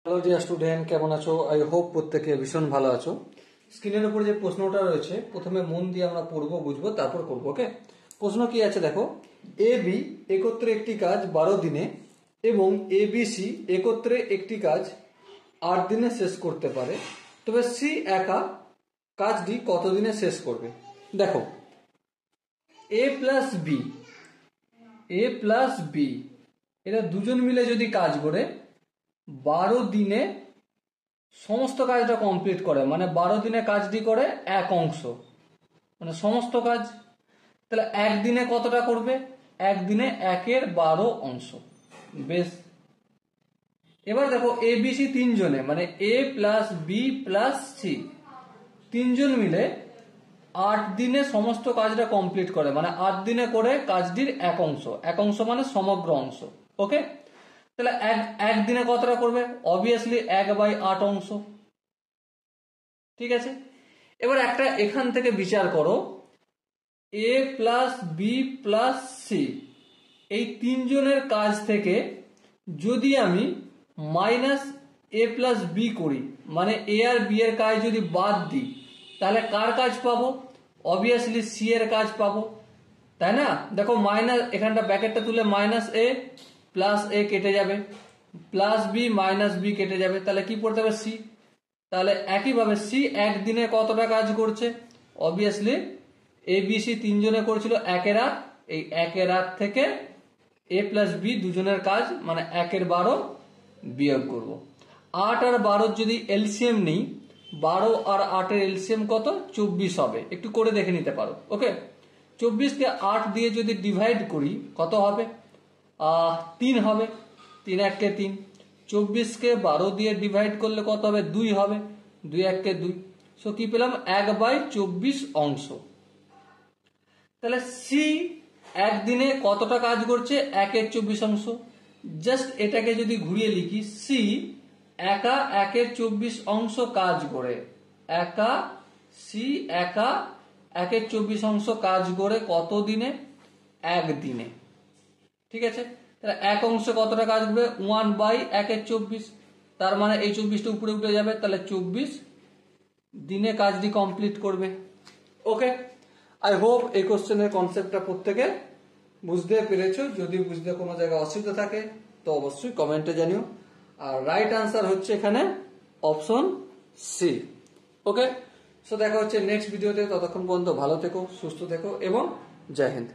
Hello dear student, কেমন আছো? I hope প্রত্যেকে ভীষণ ভালো আছো। স্ক্রিনের উপর যে প্রশ্নটা রয়েছে প্রথমে মন দিয়ে আমরা পড়বো, বুঝবো, তারপর করবো। ওকে, প্রশ্ন কি আছে দেখো। এ বি একত্রে একটি কাজ 12 দিনে এবং এ বি সি একত্রে একটি কাজ 8 দিনে শেষ করতে পারে, তবে সি একা কাজটি কত দিনে শেষ করবে? দেখো, এ প্লাস বি এরা দুজন মিলে যদি কাজ করে 12 দিনে সমস্ত কাজটা কমপ্লিট করে, মানে 12 দিনে কাজটি করে এক অংশ, মানে সমস্ত কাজ। তাহলে একদিনে কতটা করবে? একদিনে 1/12 অংশ। বেশ, এবার দেখো এ বি সি তিনজনে, মানে এ প্লাস বি প্লাস সি তিনজন মিলে 8 দিনে সমস্ত কাজটা কমপ্লিট করে, মানে 8 দিনে করে কাজটির এক অংশ। এক অংশ মানে সমগ্র অংশ। ওকে, তাহলে একদিনে কতটা করবে? অবভিয়াসলি 1/8 অংশ। ঠিক আছে, এবার একটা এখান থেকে বিচার করো, এ প্লাস বি প্লাস সি এই তিনজনের কাজ থেকে যদি আমি মাইনাস এ প্লাস বি করি, মানে এ আর বি এর কাজ যদি বাদ দিই, তাহলে কার কাজ পাবো? অবভিয়াসলি সি এর কাজ পাবো, তাই না? দেখো মাইনাস, এখানটা ব্র্যাকেটটা তুলে মাইনাস এ প্লাস এ কেটে যাবে, প্লাস বি মাইনাস বি কেটে যাবে, তাহলে কি পড়তে হবে? সি। তাহলে একইভাবে সি একদিনে কতটা কাজ করছে? অবভিয়াসলি এ বি সি তিনজনে করেছিল 1/8, এই 1/8 থেকে এ প্লাস বি দুজনের কাজ, মানে 1/12 বিয়োগ করব। 8 আর 12 যদি এলসিএম নেই, 12 আর 8 এর এলসিএম কত? 24 হবে। একটু করে দেখে নিতে পারো। ওকে, 24 কে 8 দিয়ে যদি ডিভাইড করি কত হবে? 3 হবে। 3 1 3। 24 কে 12 দিয়ে ডিভাইড করলে কত হবে? 2 হবে। 2 1 2। সো কি পেলাম? 1/24 অংশ। তাহলে সি একদিনে কতটা কাজ করছে? 1/24 অংশ। জাস্ট এটাকে যদি ঘুরিয়ে লিখি, সি একা 1/24 অংশ কাজ করে, সি একা 1/24 অংশ কাজ করে কত দিনে? একদিনে। ঠিক আছে, তাহলে এক অংশে কতটা কাজ করবে? 1/1/24। তার মানে এই 24টা উপরে উঠে যাবে, তাহলে 24 দিনে কাজটি কমপ্লিট করবে। ওকে, আই হোপ এই কোশ্চেনের কনসেপ্টটা প্রত্যেকে বুঝতে পেরেছো। যদি বুঝতে কোনো জায়গায় অসুবিধা থাকে তো অবশ্যই কমেন্টে জানিও। আর রাইট আনসার হচ্ছে এখানে অপশন সি। ওকে, সো দেখা হচ্ছে নেক্সট ভিডিওতে। ততক্ষণ পর্যন্ত ভালো থেকো, সুস্থ থেকো এবং জয় হিন্দ।